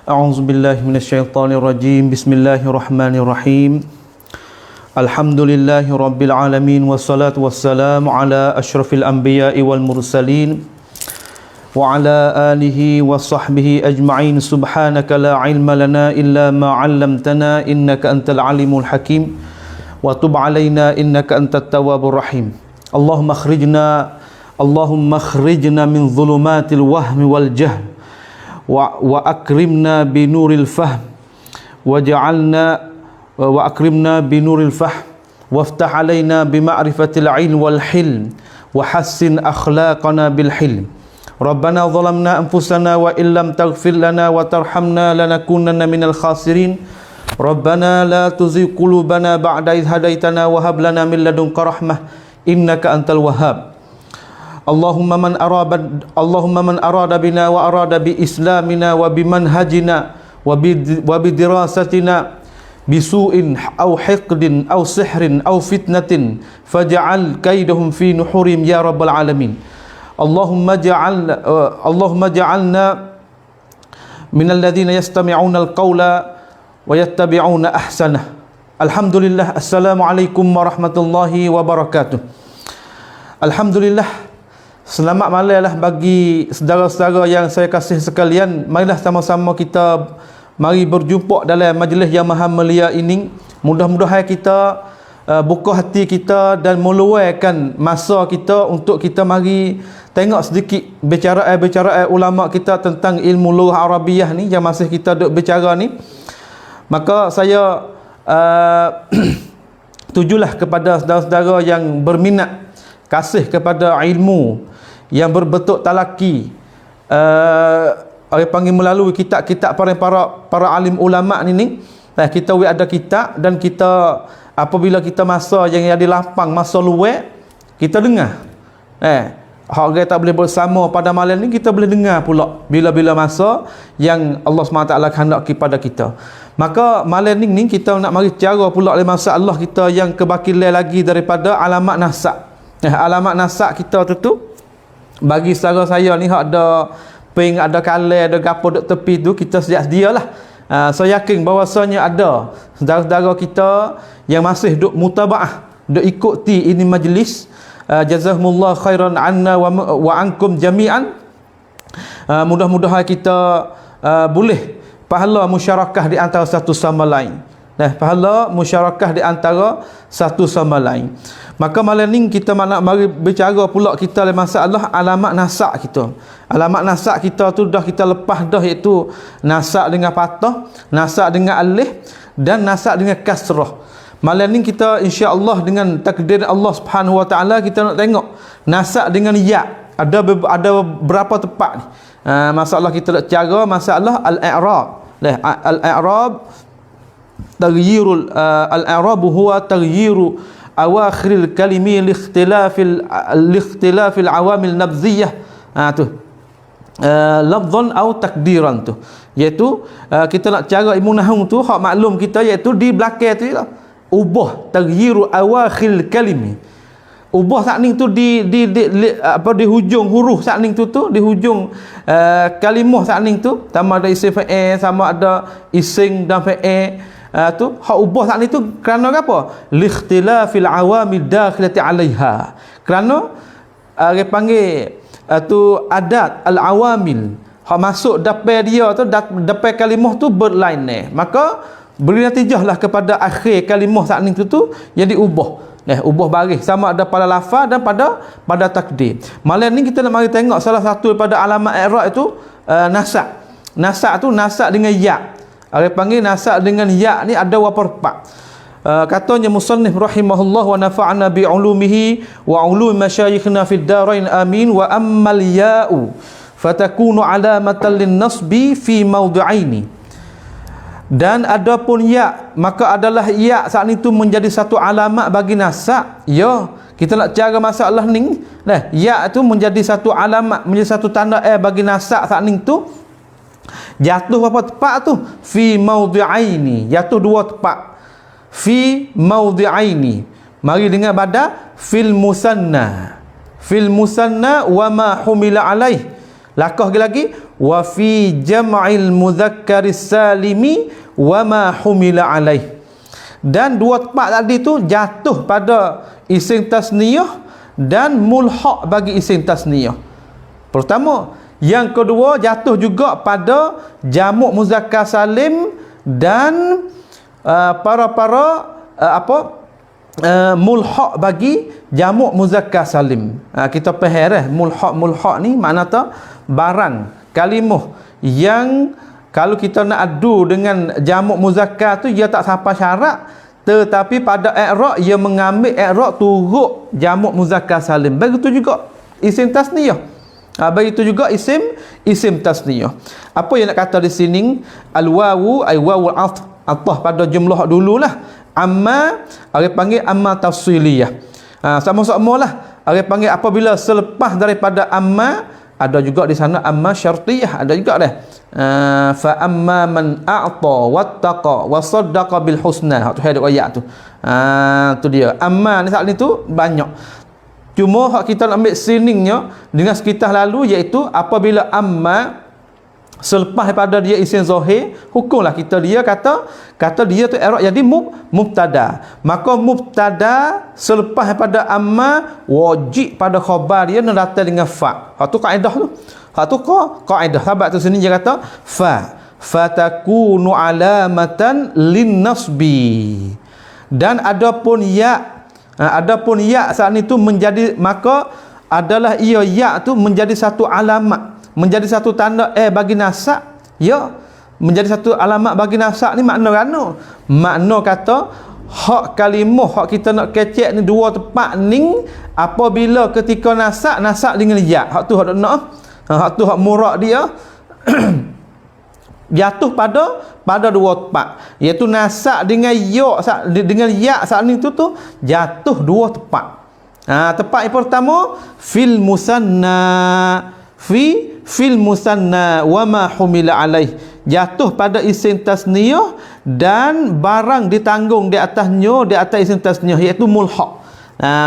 A'udzu billahi minasyaitonir rajim. Bismillahirrahmanirrahim. Alhamdulillahi rabbil alamin wassalatu wassalamu ala asyrafil anbiya'i wal mursalin wa ala alihi wa sahbihi ajma'in. Subhanaka la ilma lana illa ma 'allamtana innaka antal alimul hakim wa tub 'alaina innaka antat tawwabur rahim. Allahumma akhrijna min dhulumatil wahmi wal jahl wa akrimna bi nuril fahm wa akrimna bi nuril fahm waftah alaina bi ma'rifatil ilm wal hilm wa hassin akhlaqana bil hilm. Rabbana zalamna anfusana wa illam taghfir lana wa tarhamna lanakunanna minal khasirin. Rabbana la tuzigh qulubana ba'da idh hadaitana wa hab lana min ladunka rahmah innaka antal wahhab. Allahumma man arada bina wa arada bi islamina wa bi manhajina wa bi dirasatina bisu'in aw hiqdin aw sihrin aw fitnatin faj'al kaidahum fi nuhurim ya rabbal alamin. Allahumma ja'alna min alladhina yastami'una al-qawla wa yattabi'una ahsanah. Alhamdulillah. Assalamualaikum warahmatullahi wabarakatuh. Alhamdulillah. Selamat malam lah bagi saudara-saudara yang saya kasih sekalian. Marilah sama-sama kita mari berjumpa dalam majlis yang maha mulia ini. Mudah-mudahan kita buka hati kita dan meluangkan masa kita untuk kita mari tengok sedikit bicara ulama kita tentang ilmu lughah Arabiah ni yang masih kita duk bicara ni. Maka saya tujulah kepada saudara-saudara yang berminat kasih kepada ilmu yang berbentuk talaki, orang panggil melalui kitab-kitab para alim ulama ni. Kita ada kitab dan kita apabila kita masa yang ada lapang, masa luar, kita dengar. Orang tak boleh bersama pada malam ni, kita boleh dengar pula bila-bila masa yang Allah SWT kehendaki pada kita. Maka malam ni kita nak mari cara pula oleh masalah kita yang kebakilan lagi daripada alamat nasak. Alamat nasak kita tu bagi saudara saya ni hak ada ping, ada kalai, ada gapo duk tepi tu, kita sedia-sedialah. Saya yakin bahawasanya ada saudara-saudara kita yang masih duk mutabaah, duk ikuti ini majlis. Jazakumullah khairan anna wa ankum jami'an. Mudah-mudahan kita boleh pahala musyarakah di antara satu sama lain. Pahala musyarakah di antara satu sama lain. Maka malam ni kita nak mari bicara pula kita masalah alamat nasak kita. Alamat nasak kita tu dah kita lepas dah, iaitu nasak dengan patah, nasak dengan alif dan nasak dengan kasrah. Malam ni kita insya-Allah dengan takdir Allah Subhanahu Wa Taala kita nak tengok nasak dengan ya. Ada berapa tepat ni. Masalah kita nak cara masalah al-i'rab. Al-i'rab taghyirul al-i'rab huwa taghyiru awakhiril kalimi liikhtilafil awamil nabziyah. Tu lafzan atau takdiran tu, iaitu kita nak cara ilmu nahwu tu hak maklum kita, iaitu di belakang tu ubah taghyiru awakhiril kalimi. Ubah sakning tu di hujung huruf sakning tu di hujung kalimah sakning tu, sama ada isim fa'il, sama ada isim dan fa'il. Tu hak ubah sakning tu kerana apa? Liikhtilafil awamil dakhilati 'alaiha. Kerana dia panggil tu adat al-awamil hak masuk depan dia tu, depan kalimah tu berlainan. Maka beri natijahlah kepada akhir kalimah sakning tu yang diubah. ubah baris sama ada pada lafaz dan pada takdir. Malam ni kita nak mari tengok salah satu daripada alamat i'rab itu nasak. Nasak tu nasak dengan ya. Orang panggil nasak dengan ya ni ada berapa part. Katanya musannif rahimahullah wa nafa'na bi ulumihi wa ulum masyayikhna fid darain amin wa ammal ya'u fatakunu alamatan lin nasbi fi mawdi'aini. Dan adapun ya, maka adalah ya saat itu menjadi satu alamat bagi nasak. Ya, kita nak cara masalah ni. Nah, ya itu menjadi satu alamat, menjadi satu tanda bagi nasak saat ni tu. Jatuh berapa tepat tu? Fi mawdi'aini. Jatuh dua tepat. Fi mawdi'aini. Mari dengar pada fil musanna. Fil musanna wa ma humila alaih. Lakah lagi wa fi jam'il mudzakkaris salimi wa ma humila alaih. Dan dua tempat tadi tu jatuh pada isim tasniyah dan mulhaq bagi isim tasniyah. Pertama, yang kedua jatuh juga pada jamak muzakkar salim dan mulhaq bagi jamak muzakkar salim. Kita faham mulhaq ni makna tu barang kalimah yang kalau kita nak adu dengan jamak muzakkar tu dia tak sampai syarat, tetapi pada i'rab ia mengambil i'rab turut jamak muzakkar salim. Begitu juga isim tasniyah. Begitu juga isim tasniyah. Apa yang nak kata di sini? Al-wawu ay wawul athah pada jumlah dululah. Amma orang panggil amma tafsiliyah. Sama-sama lah. Orang panggil apabila selepas daripada amma, ada juga di sana amma syartiyah, ada juga dah. Fa amma man a'ta wattaqa wa saddaqa bil husna. Tu hadis ayat tu. Tu dia. Amma ni saat ni tu banyak. Cuma hak kita nak ambil siningnya dengan sekitar lalu, iaitu apabila amma selepas daripada dia isim zahir, hukumlah dia kata dia tu i'rab jadi mubtada. Maka mubtada selepas daripada amma wajib pada khabar dia nak datang dengan fa. Hak tu kaedah tu. Hak tu kaedah. Sebab tu sini dia kata fatakunu alamatan lin nasbi. Dan adapun ya saat itu menjadi, maka adalah ia ya tu menjadi satu alamat, menjadi satu tanda bagi nasak. Ya, menjadi satu alamat bagi nasak ni makna rana. Makna kata hak kalimah hak kita nak kecek ni dua tempat ni apabila ketika nasak dengan ya. Hak tu hak nak. Hak tu hak murad dia. Jatuh pada dua tempat, iaitu nasak dengan ya saat ni tu jatuh dua tempat. Tempat yang pertama fil musanna wa ma humila alaih, jatuh pada isim tasniyah dan barang ditanggung di atas isim tasniyah, iaitu mulhaq.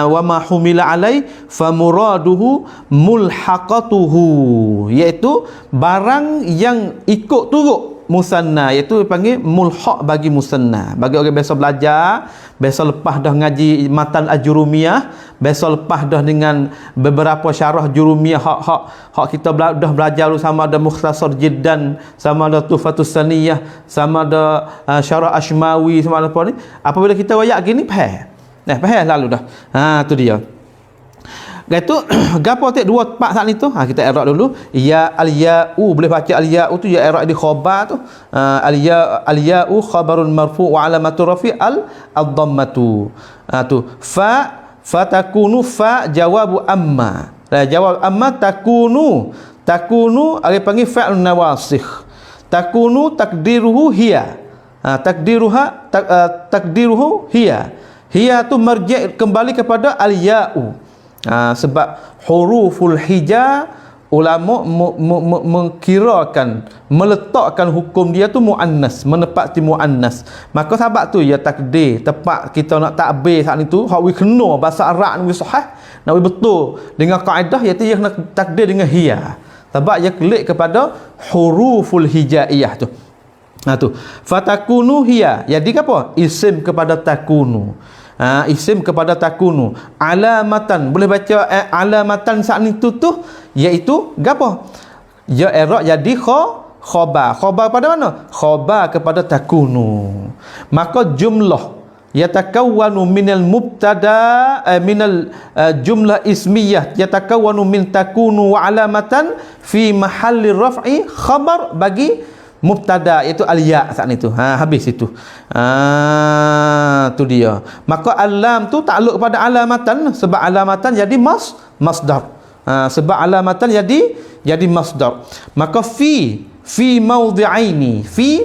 Wa ma humila alai fa muraduhu mulhaqatuhu, iaitu barang yang ikut turut musanna, iaitu dipanggil mulhaq bagi musanna. Bagi orang biasa belajar, biasa lepas dah ngaji matan ajurumiyah, biasa lepas dah dengan beberapa syarah jurumiyah hak kita dah belajar sama ada mukhtasar jiddan, sama ada tufatus saniyah, sama ada syarah ashmawi, sama ada apa ni. Apabila kita wayak gini faham. Faham lalu dah. Tu dia. Gaitu gapo tek dua tempat saat ni tu. Kita i'rab dulu. Ya al-ya'u, boleh baca al-ya'u tu ya i'rab di khabar tu. Al-ya'u khabarun marfu' wa alamatu rafi' al-dhammatu. Tu fatakunu fa jawabu amma. Jawab amma takunu ada panggil fa'il nawasikh. Takunu takdiruhu hiya. Takdiruhu hiya. Hiya tu marji' kembali kepada al-ya'u. Sebab huruful hija ulama mengkirakan, meletakkan hukum dia tu muannas, menepati muannas. Maka sebab tu ya takdir tepat kita nak takbir saat itu hak we kena bahasa Arab ni sahih, nak we betul dengan kaedah, iaitu dia kena takdir dengan hiya. Sebab dia klik kepada huruful hijaiyah tu. Tu fatakunu hiya, jadi apa? Isim kepada takunu. Isim kepada takunu, alamatan, boleh baca alamatan saat ni tu iaitu gapo? Ya i'rab jadi khabar pada mana? Khabar kepada takunu. Maka jumlah yatakawwanu minal mubtada minal jumlah ismiyah yatakawwanu min takunu wa alamatan fi mahalli raf'i khabar bagi mubtada, iaitu al-ya saat itu. Habis itu. Tu dia. Maka alam tu takluk kepada alamatan, sebab alamatan jadi masdar. Sebab alamatan jadi masdar. Maka fi maudhi'aini, fi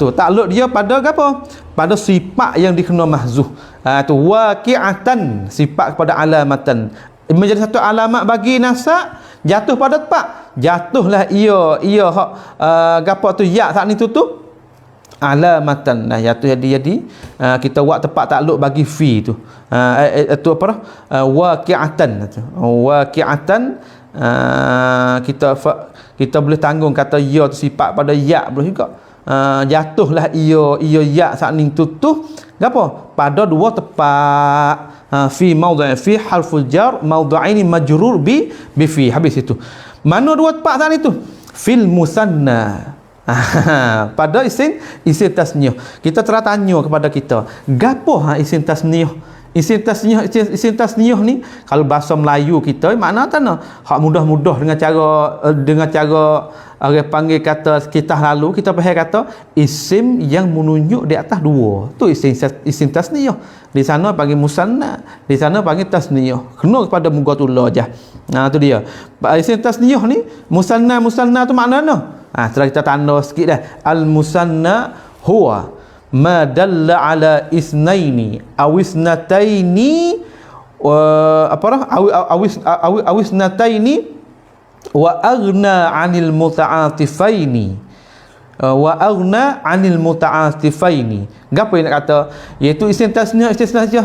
tu takluk dia pada apa? Pada sifat yang dikena mahzuh. Tu waqi'atan, sifat kepada alamatan. Menjadi satu alamat bagi nasak, jatuh pada tempat, jatuhlah ia hak gapo tu ya saat itu tu alamatan. Nah jatuh jadi kita buat tempat takluk bagi fi tu. Itu apa? Waqi'atan. Waqi'atan kita boleh tanggung kata ya tu sifat pada ya boleh juga. Jatuhlah ia ya saat itu tu gapo? Pada dua tempat. Fi maudhi' fi harful jar maudhi'aini majrur bi fi. Habis itu. Mana dua tempat saat itu? Fil musanna. Pada isim tasniyah. Kita tanya kepada kita, gapo isim tasniyah? Isim tasniyah ni kalau bahasa Melayu kita makna tanah hak mudah-mudah dengan cara orang panggil kata kita lalu kita faham kata isim yang menunjuk di atas dua. Tu isim tasniyah. Di sana panggil musanna, di sana panggil tasniyah. Kena kepada mughatullah aja. Tu dia. Isim tasniyah ni musanna tu maknanya. Setelah kita tanda sikit dah. Al musanna huwa ma dalla ala isnaini aw isnataini aw isnataini wa aghna 'anil muta'atifaini wa aghna 'anil muta'atifaini. Gapo yang nak kata? Iaitu isim tasniyah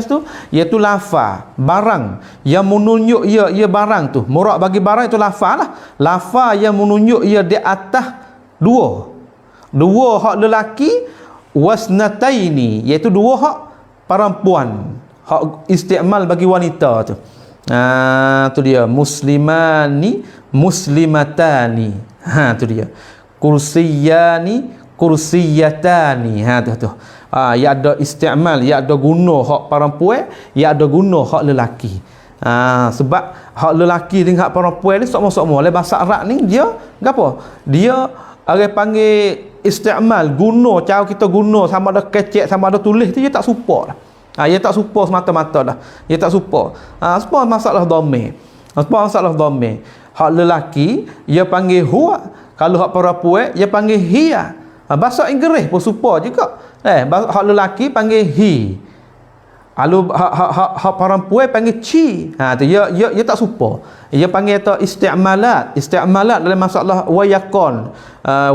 tu iaitu lafaz barang yang menunjuk ia barang tu. Murad bagi barang itu lafaz lah. Lafaz yang menunjuk ia di atas dua hak lelaki, wasnataini iaitu dua hak perempuan, hak istimal bagi wanita tu. Tu dia muslimani muslimatani. Tu dia kursiyani kursiyatani. Tu. Ya ada istimal, ya ada guna hak perempuan, ya ada guna hak lelaki. Sebab hak lelaki dengan hak perempuan ni sama-sama. Oleh bahasa Arab ni dia gapo? Dia orang panggil istimal, guna, cara kita guna sama ada kecek sama ada tulis tu dia tak support dah. Dia tak support semata-mata dah. Dia tak support. Support masalah dhamir. Hak lelaki dia panggil huwa, kalau hak perempuan dia panggil hiya. Bahasa Inggeris pun support juga. Hak lelaki panggil he. Kalau hak perempuan panggil chi. Tu dia tak support. Dia panggil tu isti'malat dalam masalah wayakon.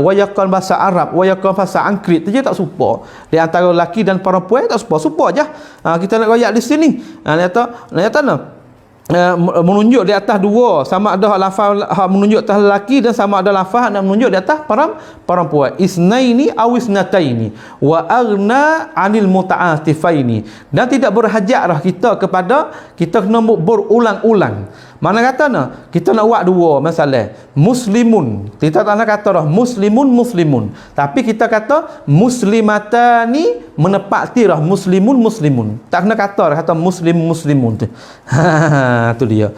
Wayakon bahasa Arab, wayakon bahasa Angkrit tu dia tak support. Di antara lelaki dan perempuan tak support aja. Kita nak royak di sini. Nyata menunjuk di atas dua, sama ada lafaz menunjuk atas lelaki dan sama ada lafaz yang menunjuk di atas perempuan. Isnaini aw isnataini wa aghna 'anil muta'atifaini. Dan tidak berhajatlah kita kepada kita kena berulang-ulang. Mana kata kita nak buat dua masalah muslimun, kita tak nak kata dah muslimun, tapi kita kata muslimatani, menepati dah muslimun, tak kena kata muslimun tu. Tu dia.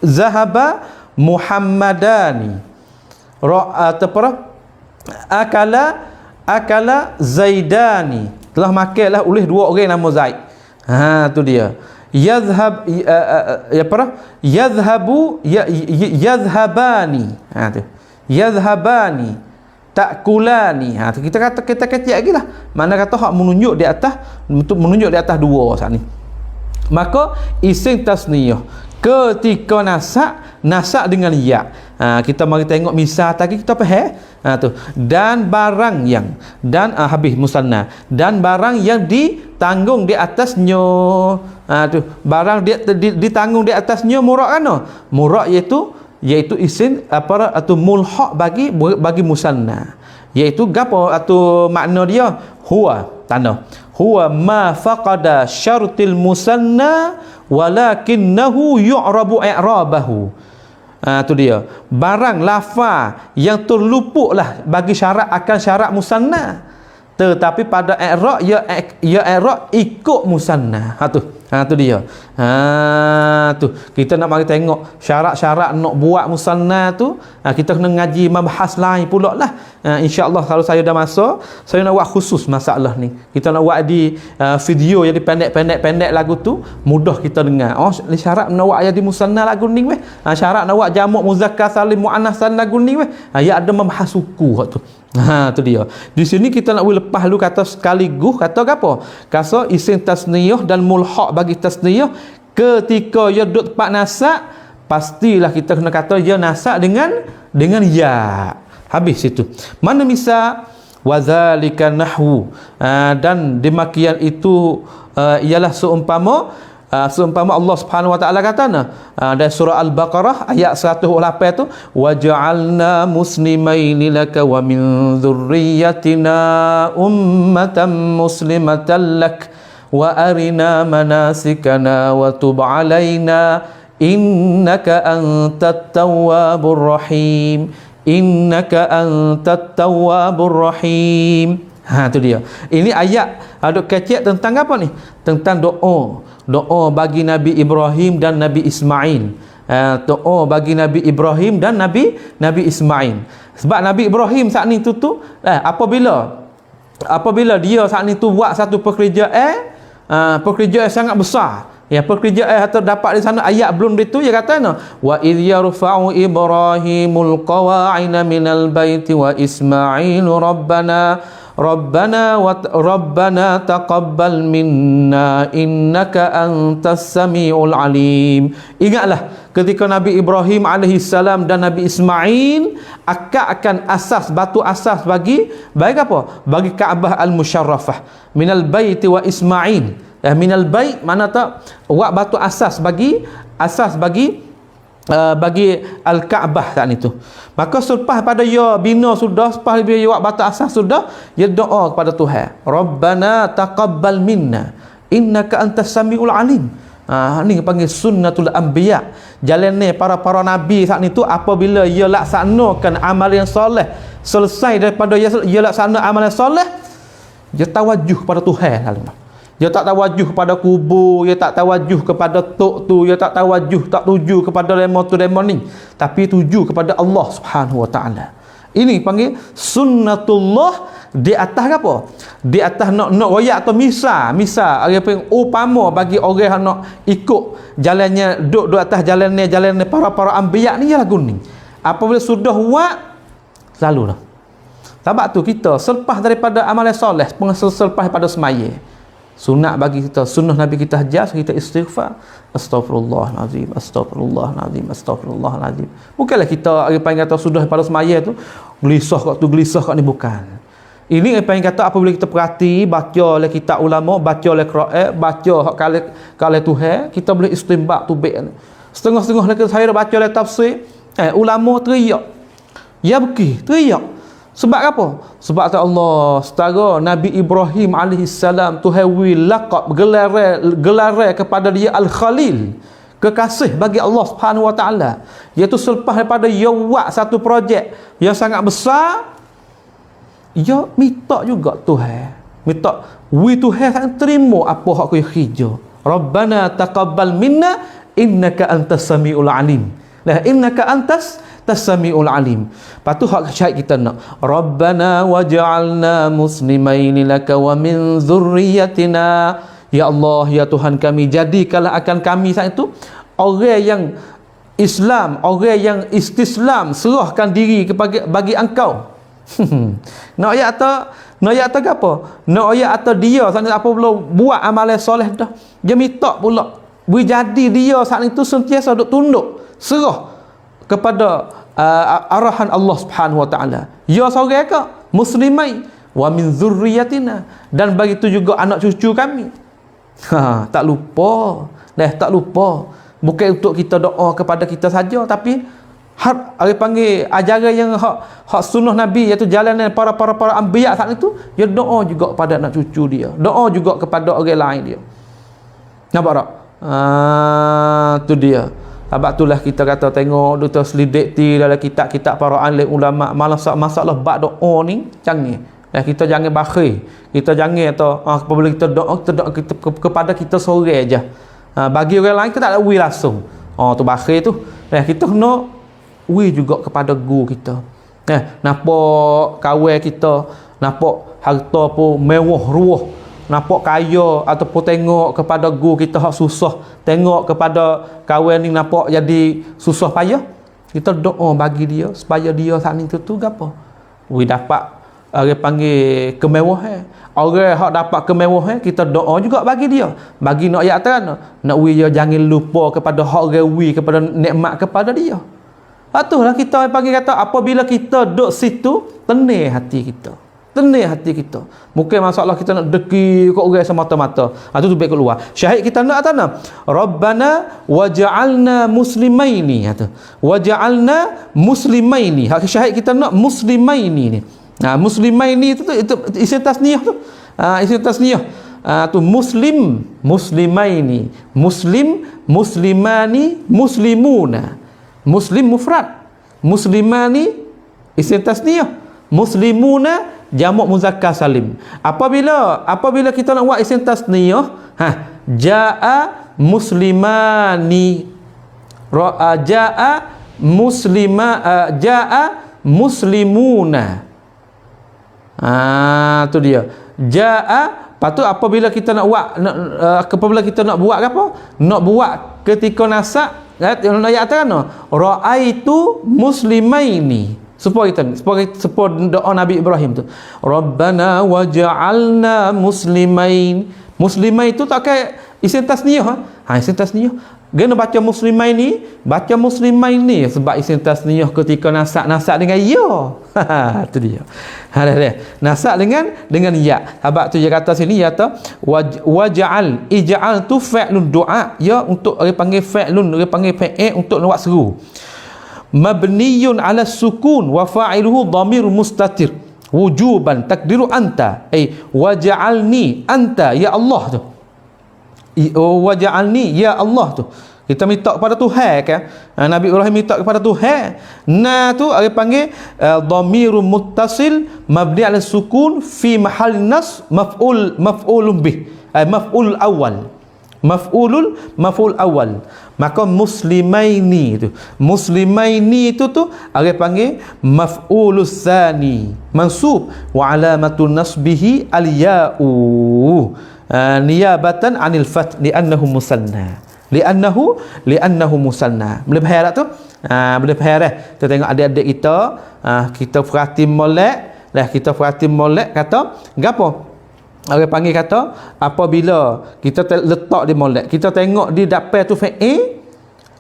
Zahaba muhammadani akala zaidani, telah makanlah oleh dua orang nama Zaid. Tu dia. Yadhhabani. Tu yadhhabani takulani. Tu kita kata kita kecil lagi lah. Mana kata hak menunjuk di atas, untuk menunjuk di atas dua saat ni. Maka isim tasniyah ketika nasak dengan ya. Kita mari tengok misal tadi kita faham. Tu dan barang yang habis musanna dan barang yang ditanggung di atasnya. Tu barang dia ditanggung di atasnya murad kan? Murad iaitu isim atau mulhaq bagi musanna. Iaitu gapo atau makna dia? Huwa tanda. Huwa ma faqada syartil musanna walakinnahu yu'rabu i'rabahu. Tu dia. Barang lafaz yang terluputlah bagi syarat akan syarat musanna. tetapi pada i'rab ya i'rab ikut musanna. Tu dia. Tu kita nak mari tengok syarat-syarat nak buat musanna tu. Kita kena ngaji mabahas lain pula lah. InsyaAllah kalau saya dah masa, saya nak buat khusus masalah ni. Kita nak buat di video jadi pendek lagu tu, mudah kita dengar. Syarat nak buat jadi musanna lagu ni weh. Syarat nak buat jamak muzakkar salim muannas lagu ni weh. Ya ada mabahas suku tu. Tu dia. Di sini kita nak lepas lu kata sekaligus kata apa? Kata isim tasniyah dan mulhaq bagi tasniyah ketika ia duduk tempat nasab, pastilah kita kena kata ia nasab dengan ya. Habis itu. Mana misal wazalika nahwu, dan demikian itu ialah seumpama Allah Subhanahu wa taala kata dari surah Al-Baqarah ayat 108 tu, waja'alna muslimaini laka wa min dzurriyyatina ummatan muslimatan lak wa arina manasikana wa tub alaina innaka antat tawwabur rahim tu dia. Ini ayat aduk kecek tentang apa ni? Tentang doa bagi Nabi Ibrahim dan Nabi Ismail. Doa bagi Nabi Ibrahim dan Nabi Ismail. Sebab Nabi Ibrahim saat ni tu apabila dia saat ni tu buat satu pekerjaan sangat besar. Pekerjaan terdapat di sana ayat belum itu dia kata wa idh yarfa'u Ibrahimul qawa'ina minal baiti wa Ismailu Rabbana taqabbal minna innaka antas samiul alim. Ingatlah ketika Nabi Ibrahim alaihi salam dan Nabi Ismail akan batu asas bagi apa? Bagi Kaabah al-Musyarrafah. Minal baiti wa Ismail. Minal bait mana tak? Batu asas bagi Al-Kaabah saat itu. Maka selepas pada ia bina sudah, selepas dia buat batu asas sudah, dia doa kepada Tuhan, Rabbana taqabbal minna innaka antas samiul alim. Ni panggil sunnatul anbiya. Jalan ni para nabi saat itu apabila ia laksanakan amal yang soleh, selesai daripada ia laksana amal yang soleh, dia tawajuh pada Tuhan lalu. Dia tak tawajuh kepada kubur, dia tak tawajuh kepada tok tu, dia tak tuju kepada lemon ni, tapi tuju kepada Allah Subhanahu wa taala. Ini panggil sunnatullah di atas apa? Di atas nak royak atau misal apa yang upama bagi orang yang nak ikut jalannya duduk atas jalannya para anbiya ni ialah guni. Apabila sudah buat selalulah. Sebab tu kita selepas daripada amalan soleh, selepas daripada semaya, sunat bagi kita, sunnah Nabi kita hajaz, kita istighfar, astagfirullahalazim, astagfirullahalazim. Bukanlah kita apa yang kata sudah pada semaya tu gelisah kat ni, bukan. Ini apa yang kata apabila kita perhati, baca oleh kitab ulama, baca oleh qiraat, baca hak kala Tuhan, kita boleh istinbat tu baik. Setengah-setengah lagi saya baca oleh tafsir, ulama teriak. Ya teriak. Sebab apa? Sebab Allah setara Nabi Ibrahim alaihissalam Tuhan laqab gelar kepada dia Al-Khalil, kekasih bagi Allah Subhanahu wa taala. Iaitu selepas daripada ia buat satu projek yang sangat besar, ia minta juga Tuhan. Minta Tuhan sangat terima apa hak aku kerja. Rabbana taqabbal minna innaka antas samiul alim. Innaka antas Tasami'ul alim. Patu hak syahid kita nak Rabbana waj'alna muslimaini laka wa min dzurriyyatina. Ya Allah, ya Tuhan kami, jadikanlah akan kami saat itu orang yang Islam, orang yang istislam, serahkan diri bagi Engkau. Nak ayat apa? Nak ayat atau dia saat apa belum buat amalan soleh dah. Dia minta pula jadi dia saat itu sentiasa duk tunduk, serah kepada arahan Allah Subhanahu wa taala. Ya seorang ke muslimai wa min dzurriyyatina, dan begitu juga anak cucu kami. Tak lupa. Bukan untuk kita doa kepada kita saja, tapi ada panggil ajaran yang hak sunnah Nabi, iaitu jalan para anbiya saat itu, dia doa juga kepada anak cucu dia, doa juga kepada orang lain dia. Nampak tak? Tu dia. Sebab itulah kita kata tengok Dr. Selidik dalam kitab-kitab para alim ulama masalah bab doa ni canggih. kita jangan bakhil, kita jangan apabila kita doa kepada kita seorang aja. Bagi orang lain kita tak ada wi langsung. Tu bakhil tu. Kita kena wi juga kepada guru kita. Nampak kawan kita, nampak harta pun mewah ruah, nampak kaya ataupun tengok kepada guru kita hak susah, tengok kepada kawan ni nampak jadi susah payah, kita doa bagi dia supaya dia saat ni tu gapo? Wi dapat orang panggil kemewahan. Orang hak dapat kemewahan, kita doa juga bagi dia. Bagi nak ayat kan, nak wi dia jangan lupa kepada hak orang wi, kepada nikmat kepada dia. Patutlah kita panggil kata apabila kita duduk situ, tenang hati kita. Tenang hati kita. Mungkin masalah kita nak deki kat orang semata-mata. Tu baik keluar. Syahid kita nak atana. Rabbana waj'alna muslimaini. Waj'alna muslimaini. Hak syahid kita nak muslimaini ni. Muslimaini itu isim tasniyah tu. Isim tasniyah. Tu muslim, muslimaini, muslim, muslimani, muslimuna. Muslim mufrad, muslimani isim tasniyah, muslimuna jamak muzakkar salim. Apabila kita nak buat isim tasniyah, jaa muslimani, jaa muslimuna. Tu dia. Patut apabila kita nak buat apabila kita nak buat apa? Nak buat ketika nasab, ayat kan? Ra'aitu muslimaini. Supaya doa Nabi Ibrahim tu. Rabbana waj'alna muslimain. Muslimain tu tak kayak isim tasniyah. Isim tasniyah. Kena baca muslimaini, baca muslimaini sebab isim tasniyah ketika nasab dengan ya. Tu dia. Nasab dengan ya. Sebab tu dia kata sini ya tu waj'al, ij'al tu fi'lun du'a, ya untuk orang panggil fi'lun, orang panggil fa'il untuk buat seru. Mabniyun 'ala sukun wa fa'iluhu dhamir mustatir wujuban takdiru anta, waj'alni anta ya Allah tu. Waj'alni ya Allah tu. Kita minta kepada Tuhan kan. Nabi Ibrahim minta kepada Tuhan. Tu dia panggil dhamirun muttasil mabni 'ala sukun fi mahall nas maf'ulun bih. Maf'ul awal. Maf'ul awal. Maka muslimaini tu. Muslimaini tu dia panggil maf'ulus tsani mansub wa alamatun nasbihi al-ya'u. Niyabatan 'anil fath li'annahu musanna. Li'annahu musanna. Boleh faham tak tu? Boleh faham dah. Kita tengok adik-adik kita, kita perhati molek, kita perhati molek kata gapo? Orang panggil kata apabila kita letak di molek, kita tengok di dapat tu fa'il,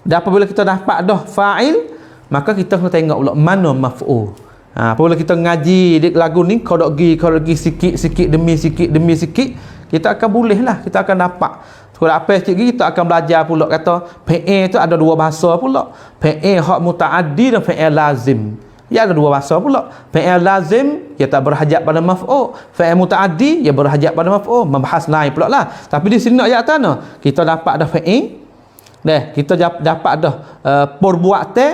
dan apabila kita dapat dah fa'il, maka kita kena tengok pula mana maf'ul. Apabila kita ngaji di lagu ni kau gi sikit demi sikit, kita akan bolehlah, kita akan dapat. Kalau apa sikit lagi kita akan belajar pula kata fa'il tu ada dua bahasa pula. Fa'il hak mutaaddi dan fa'il lazim. Ya ada dua bahasa pula. Fa'il lazim ia tak berhajat pada maf'ul. Fa'il mutaaddi ia berhajat pada maf'ul. Membahas lain pula lah. Tapi di sini ayat tanah kita dapat dah fa'il. Kita dapat dah perbuatan,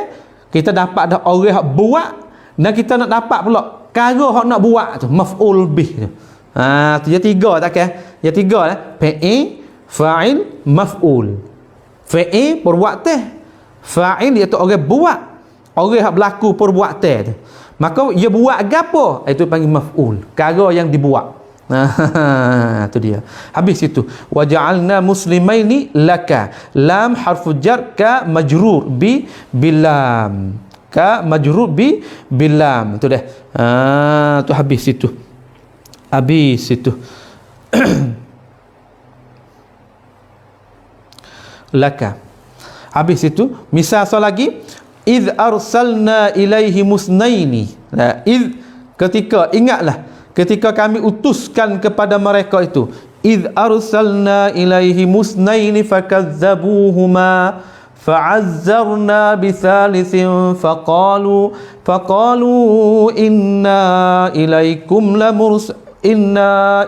kita dapat dah orang hak buat, dan kita nak dapat pula cara hak nak buat tu maf'ul bih tu. Tu dia tiga tak ke? Dia tiga lah. Fa'il, fa'il, maf'ul. Fa'il perbuatan. Fa'il iaitu orang buat. Orang yang berlaku perbuatan tu. Maka dia buat gapo? Itu panggil maf'ul. Cara yang dibuat. Tu dia. Habis itu. Wa ja'alna muslimaini laka. Lam harfu jar ka majrur bi bilam. Ka majrur bi bilam. Tu dah. Tu habis itu. Habis itu. Laka. Habis itu misal lagi id arsalna ilaihi musnaini. Id ketika, ingatlah ketika kami utuskan kepada mereka itu, id arsalna ilaihi musnaini fakazzabuhuma fa'azzarna bithalithin faqalu inna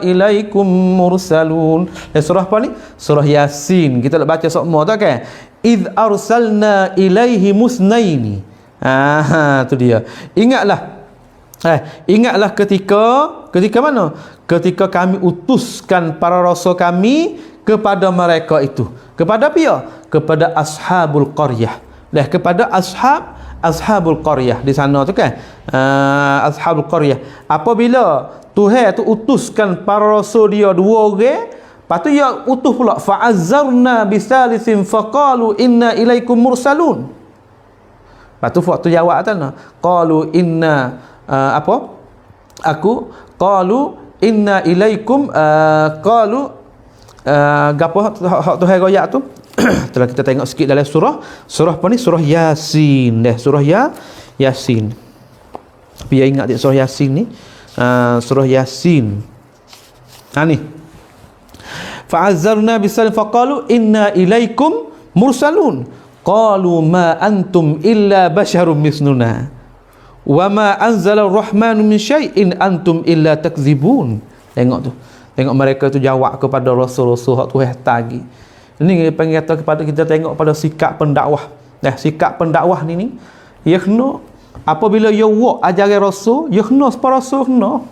ilaikum mursalun. Surah apa ni? Surah Yasin. Kita nak baca semua tak kan? Id arsalna ilaihi musnaini. Tu dia. Ingatlah Ingatlah ketika mana? Ketika kami utuskan para rasul kami kepada mereka itu. Kepada apa? Kepada ashabul qaryah. Kepada ashabul qaryah di sana tu kan. Ashabul qaryah. Apabila Tuhan tu utuskan para rasul dia 2 orang, lepas tu dia utus pula fa'azzarna bisalisin faqalu inna ilaikum mursalun. Lepas tu waktu jawab tanya, qalu inna qalu inna ilaikum qalu gapo hak Tuhan royak tu. Setelah kita tengok sikit dalam surah apa ni? Surah Yasin. Surah Yasin. Biar ingat dia surah Yasin ni. Surah Yasin. Ni. Fa'azzarna bisal faqalu inna ilaikum mursalun. Qalu ma antum illa basyarum misluna. Wa ma anzala ar-rahmanu min syai'in antum illa takzibun. Tengok tu. Tengok mereka tu jawab kepada rasul-rasul hak Tuhan tagi. Ini panggil kata kepada kita tengok pada sikap pendakwah. Sikap pendakwah ni ya kena apabila ya buat ajaran rasul, ya kena separa rasul kena.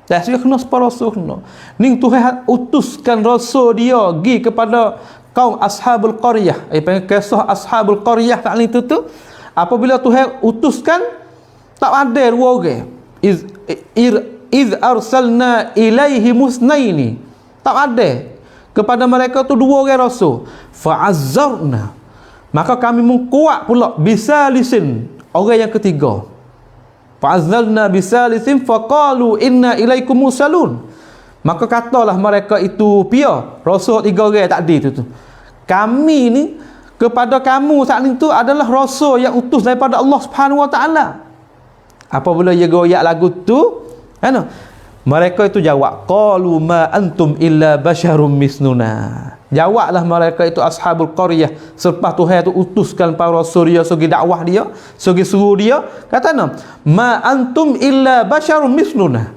Ya kena separa rasul kena. Ni Tuhan utuskan rasul dia pergi kepada kaum ashabul qaryah. Panggil kisah ashabul qaryah kat ni tu. Apabila Tuhan utuskan tak ada 2 orang. Iz arsalna ilaihi musnaini. Tak ada. Kepada mereka tu 2 orang rasul. Fa'azzarna. Maka kami mengkuat pula bisalisin, orang yang ketiga. Fa'azzarna bisalisin faqalu inna ilaikum mursalun. Maka katalah mereka itu rasul 3 orang tadi tu. Kami ni kepada kamu saat itu adalah rasul yang utus daripada Allah Subhanahu wa taala. Apabila dia goyak lagu tu, mereka itu jawab, qalu ma antum illa basyarum misluna. Jawablah mereka itu ashabul qaryah selepas Tuhan itu utuskan para rasul dia segi dakwah dia, segi suruh dia, kata ma antum illa basyarum misluna.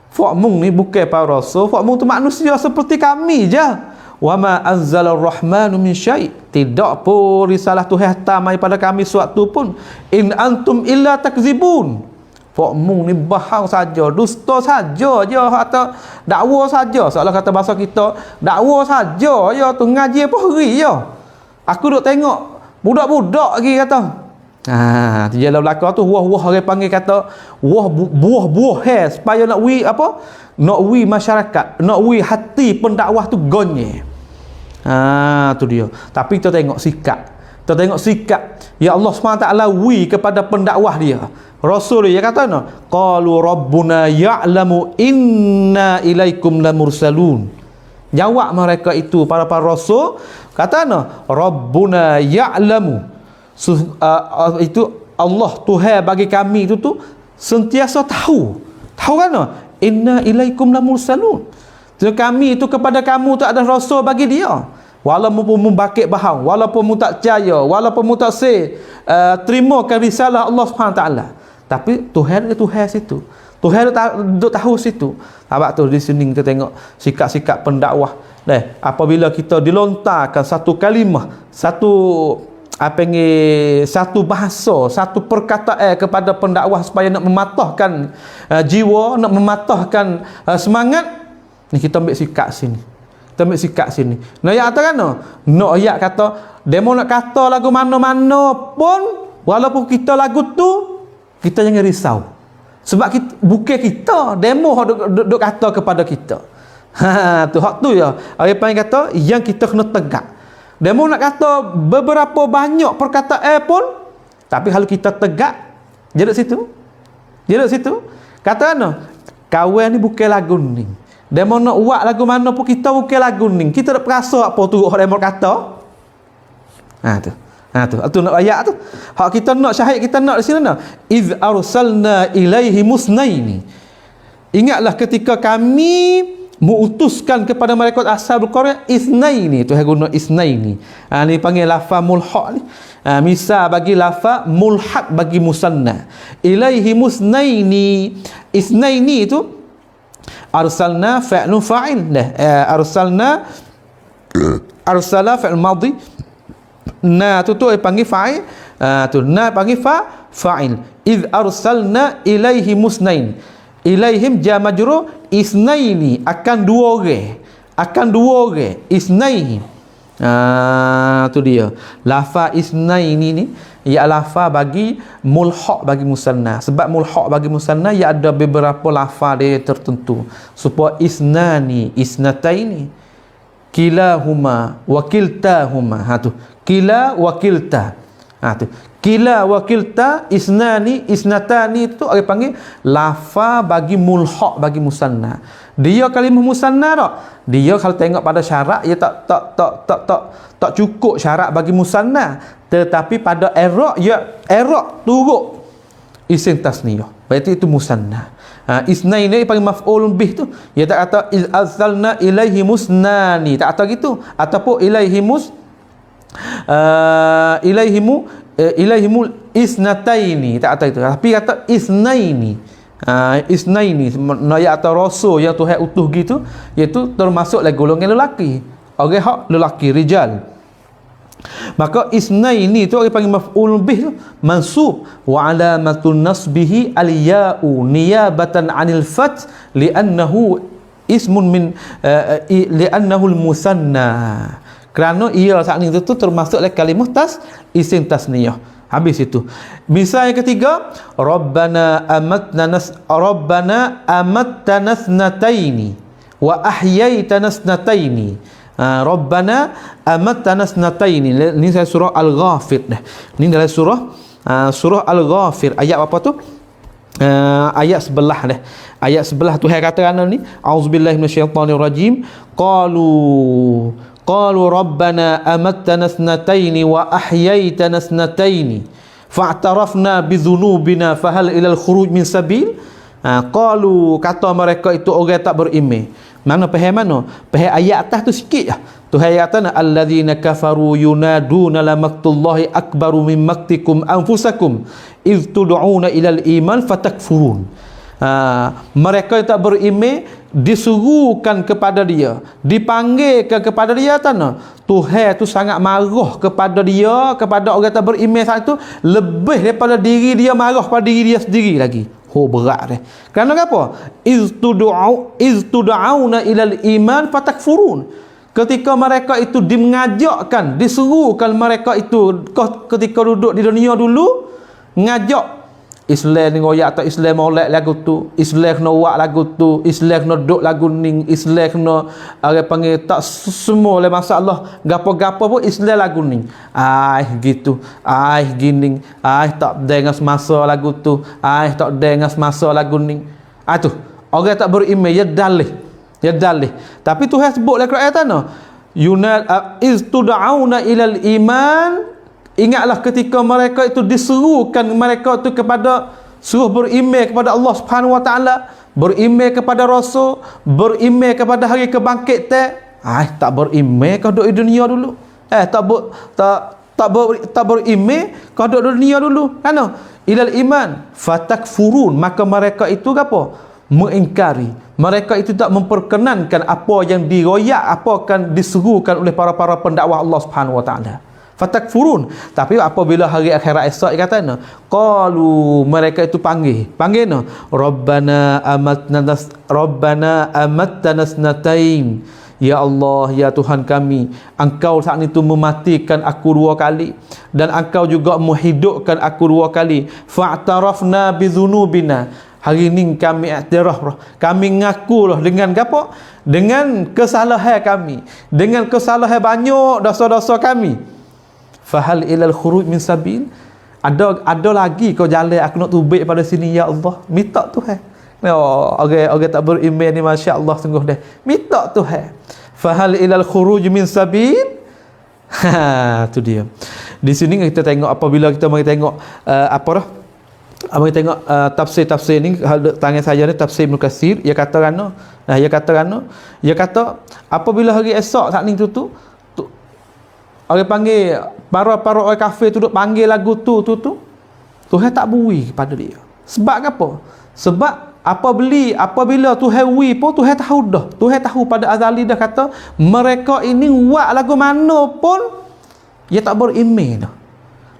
Fakmung ni bukan para rasul, fakmung tu manusia seperti kami je. Wa ma anzala ar-rahmanu min syai'. Tidak pun risalah Tuhan tamai pada kami suatu pun. In antum illa takzibun. Fakmung ni bahang saja, dusta saja je, atau dakwa saja. Seolah kata bahasa kita, dakwa saja je tu, ngaji apa hari je. Aku duk tengok budak-budak lagi kata. Tu jalan belakang tu wah-wah orang panggil kata buah-buah supaya nak nak masyarakat, nak hati pendakwah tu gonye. Tu dia. Tapi kita tengok sikap. Ya Allah SWT kepada pendakwah dia. Rasul dia kata qalu rabbuna ya'lamu inna ilaikum lamursalun. Jawab mereka itu para rasul kata rabbuna ya'lamu. Itu Allah Tuhan bagi kami itu tu sentiasa tahu kan inna ilaikum lamursalun. Kami itu kepada kamu tu ada rasul bagi dia. Walaupun membakit bahang, walaupun mu tak percaya, walaupun mu tak terimakan risalah Allah SWT, tapi Tuhan situ. Tuhan duk tahu situ. Sebab tu di sini kita tengok sikap-sikap pendakwah. Apabila kita dilontarkan satu kalimah, satu bahasa, satu perkataan kepada pendakwah supaya nak mematahkan jiwa, nak mematahkan semangat, ni kita ambil sikap sini. Nak ayat kata kan? Nak ayat kata, demo nak kata lagu mana-mana pun, walaupun kita lagu tu, kita jangan risau. Sebab bukan kita, demo duk kata kepada kita. Tu hak tu ya. Orang panggil kata, yang kita kena tegak. Demo nak kata beberapa banyak perkataan pun, tapi kalau kita tegak, jadi situ. Kata kawan ni bukan lagu ni. Demo nak buat lagu mana pun kita bukan lagu ni. Kita tak perasa apa tu orang demo kata. Tu nak ayat tu. Hak kita nak syahid, kita nak di sini iz arsalna ilaihi musnaini. Ingatlah ketika kami mengutuskan kepada mereka ashabul qaryah isnaini. Tuhan guna isnaini. Ni panggil lafaz mulhaq ni. Misal bagi lafaz mulhaq bagi musanna. Ilaihi musnaini. Isnaini tu arsalna fa'lun fa'il. Arsala fa'il madhi. na tu panggil fa'il. Tu na panggil fa'il. Iz arsalna ilaihi musnain. Ilaihim jar majrur isnaini, akan dua orang. Isnaini. Tu dia. Lafaz isnaini ni ia lafaz bagi mulhaq bagi musanna. Sebab mulhaq bagi musanna ia ada beberapa lafaz dia tertentu. Supaya isnani, isnataini, kilahuma wa kiltahuma. Tu. Kila wa kilta. Tu. Kila wa kilta, isnani, isnatani itu orang panggil lafaz bagi mulhaq bagi musanna. Dia kalimah musanna tak? Dia kalau tengok pada syarat ia tak cukup syarat bagi musanna, tetapi pada i'rab turut isim tasniyah. Berarti itu musanna. Isnain ni panggil maf'ul bih tu. Ia tak kata iz arsalna ilaihi musnani, tak kata gitu. Ataupun ilaihimul isnataini, tak kata itu, tapi kata isnaini. Isnaini naya atau rasul yang Tuhan utuh gitu, iaitu termasuk lagi golongan lelaki, orang hak lelaki, rijal. Maka isnaini itu orang panggil maf'ul bih tu, mansub wa alamatun nasbihi al-ya'u niyabatan 'anil fath li'annahu ismun min li'annahu al-musanna. Kerana ia saat ni tu termasuk lagi kalimah isim tasniyah. Habis itu. Misal yang ketiga, Rabbana amattana snataini wa ahyaitana snataini. Rabbana amattana snataini. Ini saya surah Al-Ghafir dah. Ini dalam surah Al-Ghafir. Ayat apa tu? Ayat sebelah dah. Ayat sebelah Tuhan kata ni, auzubillahi minasyaitonirrajim. Qalu rabbana amattana snataini wa ahyaitana snataini fa'tarafna bidhunubina fahal ilal khuruj min sabil. Qalu, kata mereka itu orang tak beriman. Mana faham mana? Faham ayat atas tu sikit lah. Tuhan kata alladzina kafaru yunaduna la maqtullahi akbaru min maqtikum anfusakum iz tud'una ilal iman fatakfurun. Mereka yang tak beriman disuruhkan kepada dia, dipanggilkan kepada dia tanah. Tuhan tu sangat marah kepada dia, kepada orang tak beriman saat itu, lebih daripada diri dia marah pada diri dia sendiri lagi. Berat deh. Kerana apa? Iz tud'auna ilal iman fatakfurun. Ketika mereka itu dimengajakkan, disuruhkan mereka itu ketika duduk di dunia dulu, ngajak Islam ni ngoyak atau Islam molek lagu tu, Islam kena buat lagu tu, Islam kena duk lagu ni, Islam kena orang panggil tak semua oleh masalah gapo-gapo pun Islam lagu ni. Gitu. Gini. Tak dengar semasa lagu tu. Tak dengar semasa lagu ni. Tu. Orang tak beriman ya dalih. Tapi Tuhan sebut dalam Quran tanah. Iz tud'auna ilal iman. Ingatlah ketika mereka itu disuruhkan mereka itu kepada suruh beriman kepada Allah Subhanahu wa taala, beriman kepada Rasul, beriman kepada hari kebangkitan. Tak beriman kau duduk di dunia dulu. Tak beriman kau duduk di dunia dulu. Kan? Ilal iman fatakfurun, maka mereka itu apa? Mengingkari. Mereka itu tak memperkenankan apa yang diroyak, apa akan disuruhkan oleh para pendakwah Allah Subhanahu wa taala. Fatakfurun. Tapi apabila hari akhirat esok kata qalu, mereka itu panggil Rabbana amattana snatain. Ya Allah, ya Tuhan kami, Engkau saat itu mematikan aku 2 kali dan Engkau juga menghidupkan aku 2 kali. Fa'tarafna bidzunubina. Hari ini kami iktiraf, kami ngakulah dengan apa? Dengan kesalahan kami, dengan kesalahan banyak dosa-dosa kami. Fahal ilal khuruj min sabil. Ada lagi kau jalan aku nak tubik pada sini ya Allah. Minta Tuhan. Orang tak beriman ni masya-Allah sungguh dah. Minta Tuhan. Fahal ilal khuruj min sabil. Tu dia. Di sini kita tengok apabila kita mari tengok mari tengok tafsir ni tangan saya ni tafsir Ibnu Katsir. Dia kata apabila hari esok saat ni tu orang panggil para orang kafir tu duk panggil lagu tu Tuhan tak bui kepada dia. Sebab apa? Sebab apabila Tuhan bui pun Tuhan tahu dah. Tuhan tahu pada azali dah kata mereka ini buat lagu mana pun ia tak beriman dah.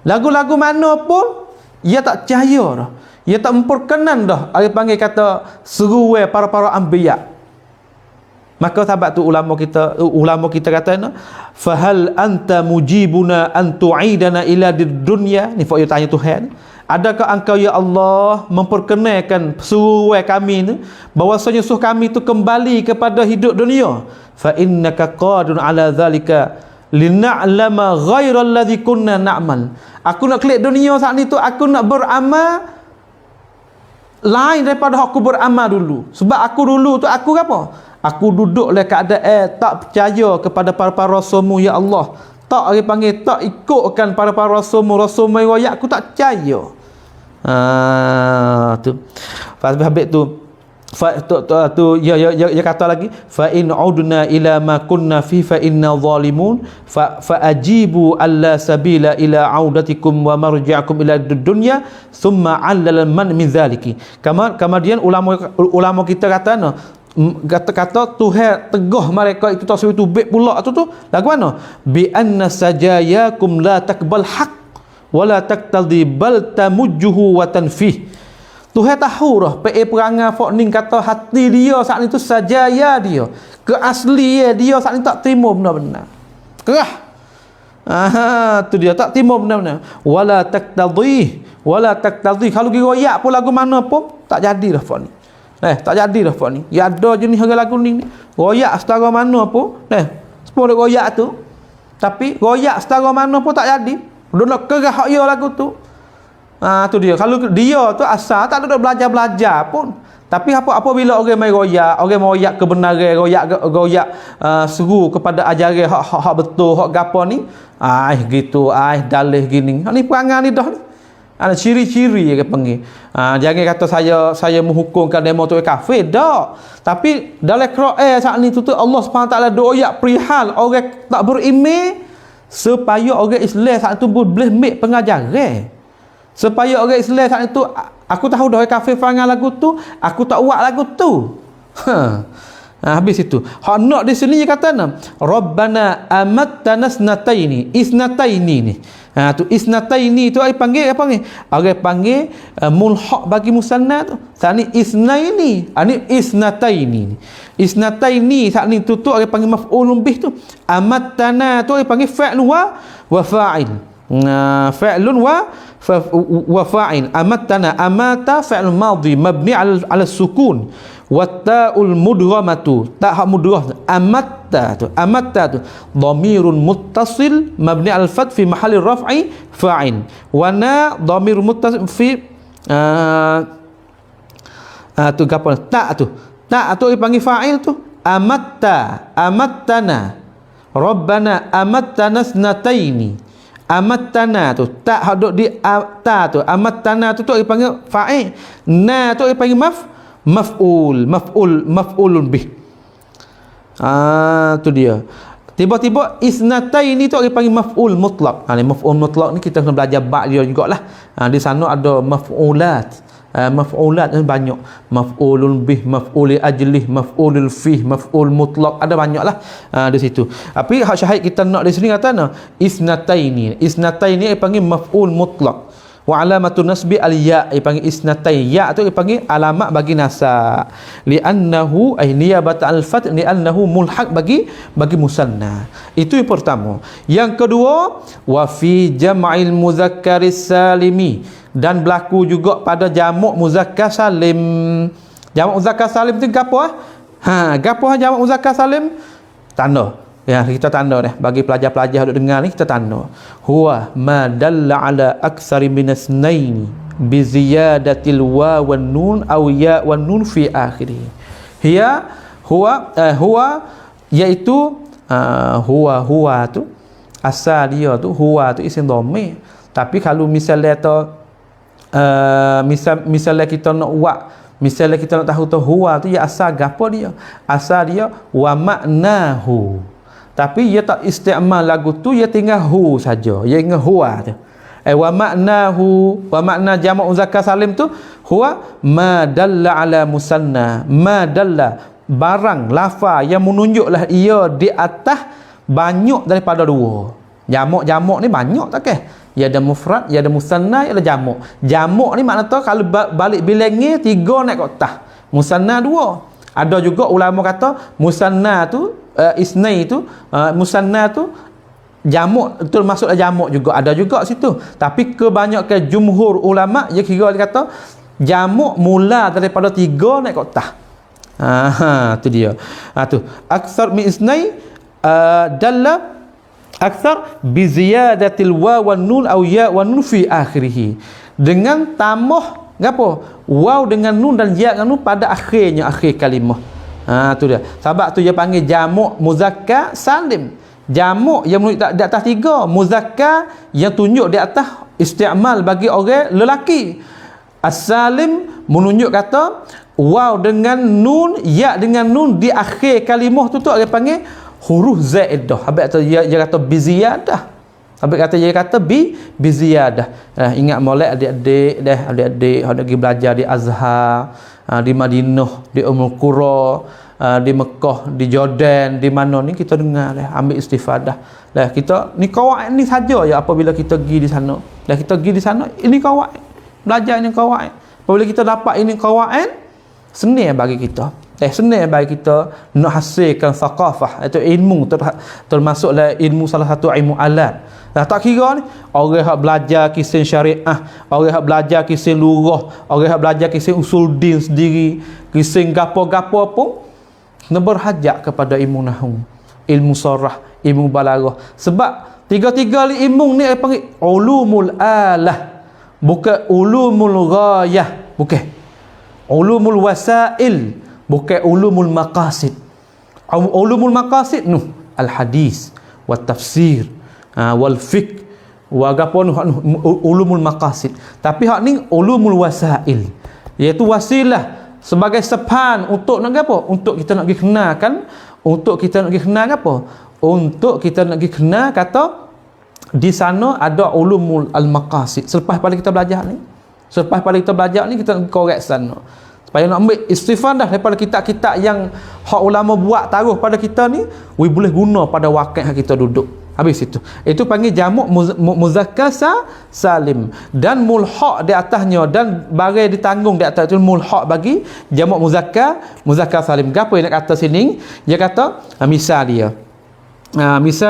Lagu-lagu mana pun ia tak percaya dah. Ia tak memperkenan dah. Dia panggil kata seruai para-para anbiya. Maka sahabat tu ulama kita kata fahal anta mujibuna an tu'idana ila dunya. Ni Fak tanya Tuhan, adakah engkau ya Allah memperkenalkan seruai kami ni bahwasanya suruh kami tu kembali kepada hidup dunia? Fa innaka qadirun ala zalika lina'lama ghairal ladzi kunna na'mal. Aku nak klik dunia saat ni tu, aku nak beramal lain daripada aku beramal dulu. Sebab aku dulu tu aku apa? Aku duduk dalam keadaan tak percaya kepada para rasulmu ya Allah. Tak dia panggil tak ikutkan para rasulmu riwayat, aku tak percaya. Tu. Habis tu ya kata lagi fa in udna ila ma kunna fi fa inna zalimun fa ajibu alla sabila ila audatikum wa marji'akum ila dunya thumma 'allala man min zaliki. Kemudian ulama kita kata Tuhan tegah mereka itu tasawuf itu baik pula tu lagu mana bi anna sajayakum la takbal haq wala taqtadi bal tamujjuhu wa tanfih. Tuhan tahu dah perangai Fokning kata hati dia saat itu sajaya dia, keaslian dia saat ini tak terima benar-benar. Kerah. Tu dia tak terima benar-benar. Wala taqtadi kalau giroyak pun lagu mana pun tak jadilah Fokning. Tak jadilah Fokning. Ya ada jenis harga lagu ni. Royak setara mana pun, sepuluh royak tu. Tapi royak setara mana pun tak jadi. Dia nak kerah dia lagu tu. Tu dia. Kalau dia tu asal tak ada belajar pun. Tapi apabila orang main royak, orang royak kebenaran, royak seru kepada ajaran hak betul, hak gapo ni, gitu, dalih gini. Ni perangai ni dah ni. Ada ciri-ciri dia panggil. Jangan kata saya menghukumkan demo tu kafir dak. Tapi dalam Quran saat ni tu Allah Subhanahu taala doa perihal orang tak beriman supaya orang Islam saat tu boleh ambil pengajaran. Supaya orang Islam saat itu, aku tahu dah kafir fangan lagu tu, aku tak buat lagu tu. Habis itu. Hak nak di sini dia kata Rabbana amattana isnataini ni. Tu isnataini tu ai panggil apa ni? Orang panggil mulhaq bagi musanna tu. Sani isnaini, ani isnataini. Isnataini saat ni tu orang panggil maf'ulun bih tu. Amattana tu ai panggil fa'il wa fa'il. Fa'lun wa fa'il. Amattana, amata fa'il madhi mabni ala sukun wa ta'ul mudghamatu, ta hak mudghah. Amatta tu dhamirun muttasil mabni al fath fi mahalli raf'i fa'il wa na dhamir muttasil fi tu gapo ta tu dipanggil fa'il tu. Amattana rabbana amattana snataini. Amattana tu tak haduk di ta tu. Amattana tu dipanggil fa'il, na tu dipanggil maf'ulun bih. Tu dia. Tiba-tiba isnataini tu dipanggil maf'ul mutlaq. Ni maf'ul mutlaq ni kita kena belajar bab dia jugalah. Di sana ada maf'ulat. Maf'ulat banyak. Maf'ulun bih, maf'ul ajlih, maf'ulul fih, maf'ul mutlaq, ada banyaklah di situ. Tapi hak syahid kita nak di sini kata isnataini. Isnataini dipanggil maf'ul mutlaq. Wa alamatu nasbi al-ya, dipanggil isnatai. Ya tu dipanggil alamat bagi nasab. Li'annahu ay niyabata al-fath li'annahu mulhaq bagi musanna. Itu yang pertama. Yang kedua, wa fi jam'il muzakkaris salimi, dan berlaku juga pada jamak muzakkar salim. Jamak muzakkar salim tu gapo gapo jamak muzakkar salim? Tanda. Ya, kita tanda dah. Bagi pelajar-pelajar duk dengar ni, kita tanda. Huwa ma dalla ala aktsari min asnaini bi ziyadatil wa wan nun aw ya wan nun fi akhirih. Huwa iaitu huwa tu asal dia tu huwa tu isim dhamir. Tapi kalau misalnya kita nak buat, misalnya kita nak tahu huwa tu ya asal gapo dia? Asal dia wa maknahu. Tapi ia tak isti'mal lagu tu, ia tinggal hu saja. Ia ingat huwa tu. Wa makna jamak muzakkar salim tu huwa ma dalla ala musanna. Ma dalla barang lafaz yang menunjuklah ia di atas banyak daripada dua. Jamak ni banyak tak ke? Ya ada mufrad, ya ada musanna, ya ada jamak. Jamak ni makna tu kalau balik bilangnya 3 naik kat atas. Musanna 2. Ada juga ulama kata musanna tu isnai tu musanna tu jamak betul masuklah jamak juga. Ada juga situ. Tapi kebanyakan jumhur ulama dia kira dia kata jamak mula daripada 3 naik kat atas. Tu dia. Tu aksar min isnai dalla aksar bi ziyadatil waw wan nun aw ya wan nun fi akhirih. Dengan tambah gapo? Waw dengan nun dan ya dengan nun pada akhirnya, akhir kalimah. Tu dia. Sebab tu dia panggil jamak muzakkar salim. Jamak yang menunjuk di atas 3, muzakkar yang tunjuk di atas isti'mal bagi orang lelaki. As-salim menunjuk kata waw dengan nun, ya dengan nun di akhir kalimah tu dia panggil huruf zaidah. Habis kata dia kata bi ziyadah. Habis kata dia kata bi ziyadah. Ingat molek adik-adik hendak pergi belajar di Azhar, di Madinah, di Ummul Qura, di Mekah, di Jordan, di mana ni kita dengar ambil istifadah. Kita ni kawaid ni saja ya apabila kita pergi di sana. Kita pergi di sana ini kawaid. Belajar ini kawaid. Apabila kita dapat ini kawaid, senang bagi kita. Senang bagi kita nak hasilkan thaqafah, itu ilmu termasuklah ilmu salah satu ilmu alat. Tak kira ni orang yang belajar kisah syariah, orang yang belajar kisah lurah, orang yang belajar kisah usul din sendiri, kisah gapo-gapo pun kena berhajat kepada ilmu nahwu, ilmu sarah, ilmu balaghah. Sebab tiga-tiga ilmu ni panggil ulumul alah, bukan ulumul ghayah, bukan ulumul wasail, bukan ulumul maqasid. Ulumul maqasid nu al hadis wa tafsir wal fiqh wa gapo nu ulumul maqasid. Tapi hak ni ulumul wasail, iaitu wasilah sebagai sepan untuk nak apa? Untuk kita nak pergi kenalkan, untuk kita nak pergi kenal apa? Untuk kita nak pergi kenal kata di sana ada ulumul al maqasid. Selepas pada kita belajar ni, kita nak korek sana. Supaya nak ambil istifadah daripada kitab-kitab yang hak ulama buat taruh pada kita ni, boleh guna pada waktu yang kita duduk. Habis itu. Itu panggil jamak muzakkar salim. Dan mulhaq di atasnya dan bagai ditanggung di atas itu mulhaq bagi jamak muzakkar salim. Apa yang nak kata sini? Dia kata misal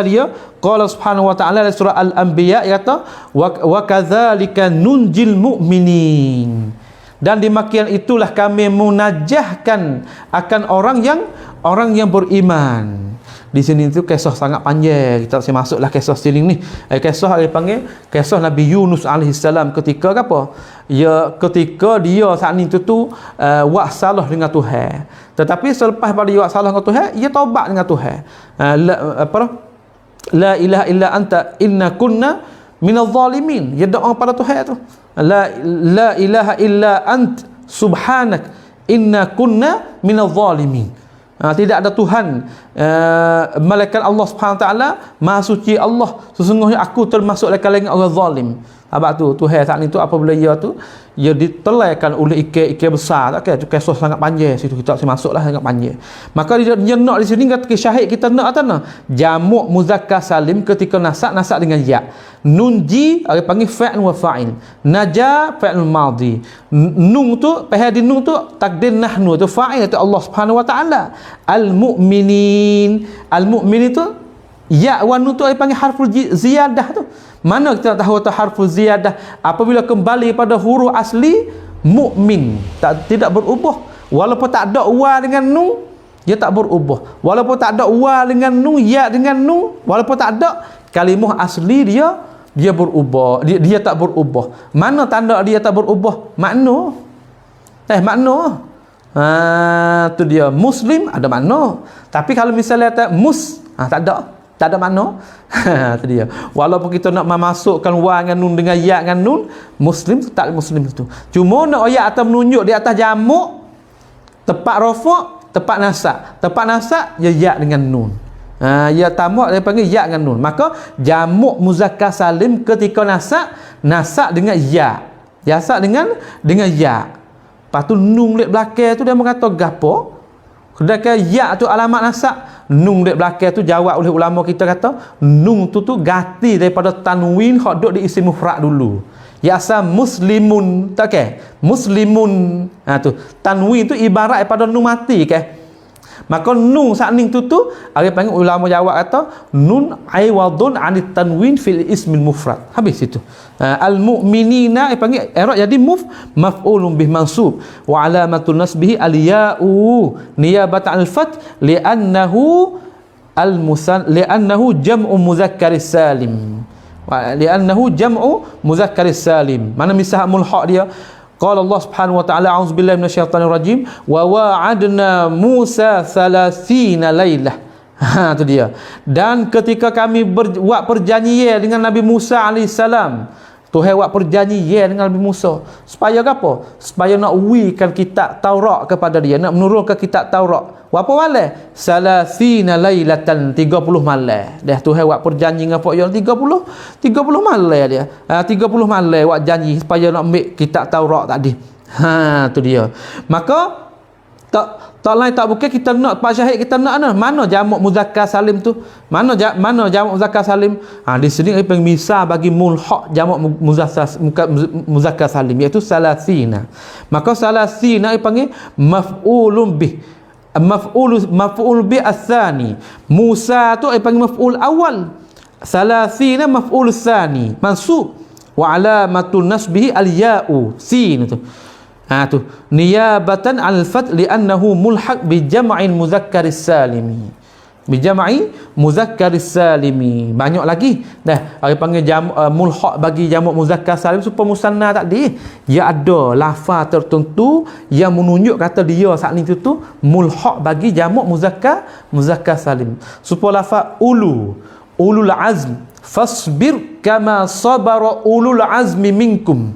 dia qala subhanahu wa ta'ala dalam surah al-anbiya, dia kata wa kadzalika nunjil mu'minin. Dan demikian itulah kami munajahkan akan orang yang beriman. Di sini itu kisah sangat panjang. Kita masih masuklah kisah sini ni. Kisah dia panggil kisah Nabi Yunus alaihissalam ketika apa? Ya ketika dia saat ni tu buat salah dengan Tuhan. Tetapi selepas pada dia buat salah dengan Tuhan, dia taubat dengan Tuhan. La ilaha illa anta inna kunna minadh zalimin. Dia doa pada Tuhan tu. La ilaha illa ant subhanak inna kunna minadh zalimin. Tidak ada Tuhan malaikat Allah Subhanahu wa taala, maha suci Allah, sesungguhnya aku termasuk kalangan orang zalim. Sebab tu Tuhan saat itu apabila ia ditelaikan oleh ikan besar, tak kira kisah sangat panjang situ, kita masuklah sangat panjang. Maka dia nak di sini kata syahid kita nak atana jamak muzakkar salim ketika nasak dengan ya. Nunji orang panggil fa'il wa fa'il. Naja fa'il madhi. Nun tu pahadi nun tu takdir nahnu tu fa'il itu Allah Subhanahu wa taala. Al-mu'minin. Al-mu'minin tu ya wa nun tu orang panggil harful ziyadah tu. Mana kita tahu harful ziyadah apabila kembali pada huruf asli mukmin, tidak berubah. Walaupun tak ada wa dengan nun, dia tak berubah. Walaupun tak ada wa dengan nun, ya dengan nun, walaupun tak ada kalimah asli dia berubah. Dia tak berubah. Mana tanda dia tak berubah? Makna. Makna. Tu dia muslim ada makna. Tapi kalau misalnya tak ada makna. Itu dia. Walaupun kita nak memasukkan wa dengan nun dengan ya dengan nun, muslim tu tak muslim itu. Cuma nak ayat atau menunjuk di atas jamak, tepat rafa', tepat nasab. Tepat nasab ya dengan nun. Ya tamak dia panggil ya dengan nun. Maka jamak muzakkar salim ketika nasab dengan ya. Nasab dengan ya. Lepas tu nun lek belakang tu dia mengata gapo? Sedangkan ya tu alamat nasab, nun dek belakang tu jawab oleh ulama kita kata nun tu ganti daripada tanwin hok duk di isim mufrad dulu. Ya asal muslimun tak ke? Muslimun. Tu tanwin tu ibarat daripada nun mati ke? Maka nun sakning tu hari panggil ulama jawab kata nun aiwadun anit tanwin fil ismil mufrad. Habis itu. Al mu'minina panggil i'rab jadi maf'ulun bih mansub wa alamatun nasbihi al ya'u niyabatan al fath li'annahu jam'u mudzakkar salim. Wa li'annahu jam'u mudzakkar salim. Mana misah mulhaq dia? Qala Allah Subhanahu wa ta'ala a'udzubillahi minasyaitonir rajim wa wa'adna Musa 30 lailah. Tu dia. Dan ketika kami buat perjanjian dengan Nabi Musa alaihissalam, Tuhan buat perjanjian dengan Nabi Musa supaya apa? Supaya nak uikan kitab Taurat kepada dia, nak menurunkan kitab Taurat. Berapa malam? 30 lailatan, 30 malam. Dah Tuhan buat perjanjian dengan Pak Yon 30 malam dia. 30 malam buat janji supaya nak ambil kitab Taurat tadi. Tu dia. Maka tak lain tak bukan kita nak Pak Syahid, kita nak mana jamak muzakkar salim tu? Mana jamak muzakkar salim? Di sini ada misal bagi mulhaq jamak muzakkar salim iaitu salasina. Maka salasina dipanggil maf'ulun bih. Maf'ul bi ats-tsani. Musa tu dipanggil maf'ul awal. Salasina maf'ul tsani. Mansub wa alamatul nasbihi al-ya'u. Sin tu. Tu niyabatan al-fath li'annahu mulhaq bi jam'in mudzakkar salimi. Bi jam'i mudzakkar salimi. Banyak lagi. Dah, orang panggil mulhaq bagi jamak muzakkar salim supaya musanna tadi. Dia ada lafaz tertentu yang menunjuk kata dia saat ni tu mulhaq bagi jamak muzakkar salim. Supaya lafaz ulul azm fasbir kama sabara ulul azmi minkum.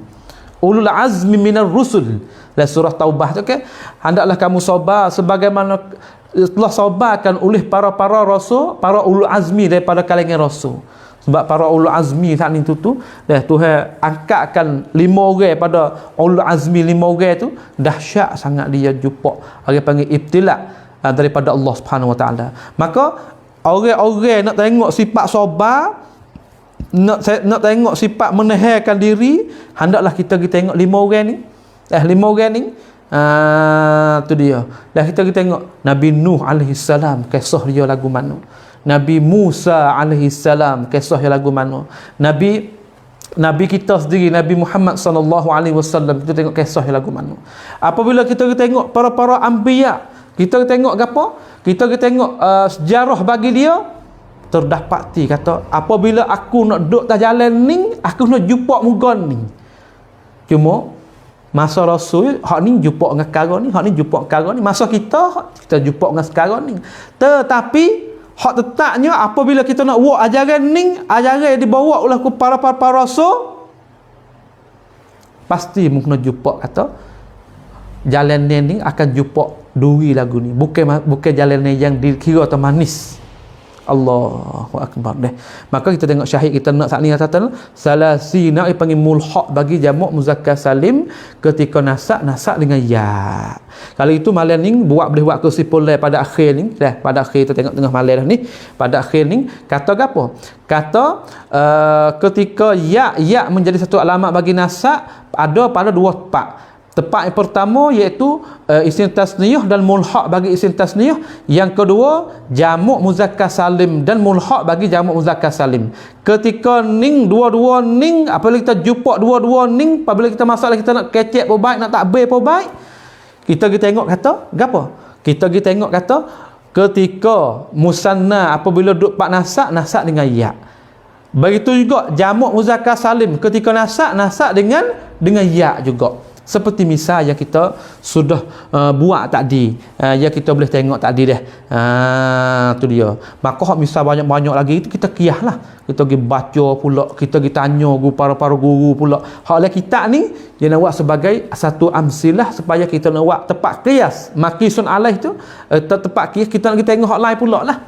Ulul azmi minar rusul. Dalam surah Taubah tu kan, hendaklah kamu sabar sebagaimana telah sabarkan oleh para rasul, para ulul azmi daripada kalangan rasul. Sebab para ulul azmi saat ni tu dah Tuhan angkatkan 5 orang pada ulul azmi 5 orang tu, dahsyat sangat dia jumpa orang panggil ibtila daripada Allah Subhanahu wa taala. Maka orang-orang nak tengok sifat sabar, nak tengok sifat menahankan diri, hendaklah kita tengok 5 orang ni. 5 orang ni tu dia. Dah kita tengok Nabi Nuh alaihi salam, kisah dia lagu mana. Nabi Musa alaihi salam, kisah dia lagu mana. Nabi kita sendiri Nabi Muhammad sallallahu alaihi wasallam, kita tengok kisah dia lagu mana. Apabila kita tengok para anbiya, kita tengok apa? Kita tengok sejarah bagi dia, terdapati kata apabila aku nak duduk atas jalan ni, aku nak jumpa muka ni. Cuma masa Rasul hak ni jumpa dengan sekarang ni, hak ni jumpa sekarang ni. Masa kita jumpa dengan sekarang ni. Tetapi hak tetapnya apabila kita nak buat ajaran ni, ajaran yang dibawa oleh para Rasul, pasti mungkin jumpa kata jalan ni akan jumpa duri lagu ni. Bukan jalan yang dikira atau manis. Allahu akbar deh. Maka kita tengok syahid kita nak saat ni kata salasina dipanggil mulhaq bagi jamak muzakkar salim ketika nasak dengan ya. Kalau itu malam ni boleh buat kesimpulan pada akhir ni dah. Pada akhir kita tengok tengah malam dah ni, pada akhir ni kata apa? Kata ketika ya menjadi satu alamat bagi nasak ada pada 2 tempat. Tempat yang pertama iaitu isim tasniyah dan mulhaq bagi isim tasniyah. Yang kedua jamak muzakkar salim dan mulhaq bagi jamak muzakkar salim. Ketika ning dua-dua ning, apabila kita jumpa dua-dua ning, apabila kita masalah kita nak kecek pun baik, nak takbir pun baik, kita tengok kata gapo? Kita tengok kata ketika musanna apabila duduk pak nasak dengan ya. Begitu juga jamak muzakkar salim ketika nasak dengan ya juga. Seperti misal yang kita sudah buat tadi, yang kita boleh tengok tadi dah. Tu dia. Maka hak misal banyak-banyak lagi itu kita kiyahlah. Kita pergi baca pula, kita pergi tanya para guru pula. Hak lah kita ni dia nak buat sebagai satu amsilah supaya kita nak buat tepat qiyas. Maqisun alaih tu tepat qiyas, kita nak tengok hak lain pula lah.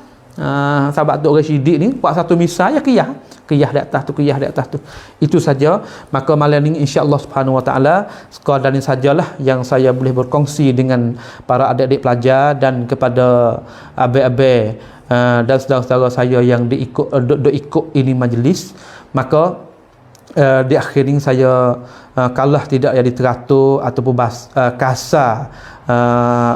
Sahabat Tok Rasyidik ni buat satu misal ya qiyas. Qiyah di atas tu, qiyah di atas tu. Itu saja. Maka malam ni insya-Allah Subhanahu Wa Taala sekadar ini sajalah yang saya boleh berkongsi dengan para adik-adik pelajar dan kepada abai-abai dan saudara-saudara saya yang ikut ini majlis. Maka di akhir ini saya kalau tidak jadi teratur ataupun kasar,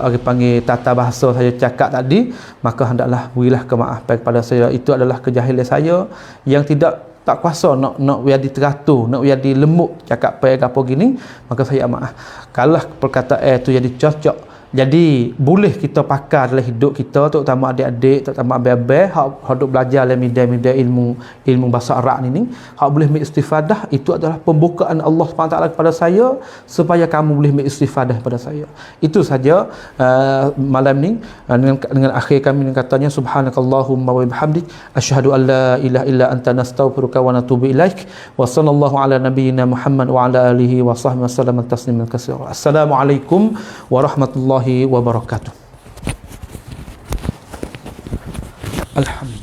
orang panggil tata bahasa saya cakap tadi, maka hendaklah berilah kemaafan kepada saya. Itu adalah kejahilan saya yang tak kuasa nak jadi teratur, nak jadi lembut cakap apa gini, maka saya maaf. Kalau perkataan itu jadi cocok, jadi boleh kita pakai dalam hidup kita, terutama adik-adik, terutama abang-abang hak duk belajar dalam media ilmu bahasa Arab ni, hak boleh mengistifadah. Itu adalah pembukaan Allah SWT kepada saya supaya kamu boleh mengistifadah kepada saya. Itu saja malam ni, dengan akhir kami katanya subhanakallahumma wa bihamdik asyhadu an la ilaha illa anta nastaghfiruka wa natubu ilaik wa sallallahu ala nabiyyina Muhammad wa ala alihi wa sahbihi wasallam tasliman katsira. Assalamualaikum warahmatullahi wabarakatuh. Alhamdulillah.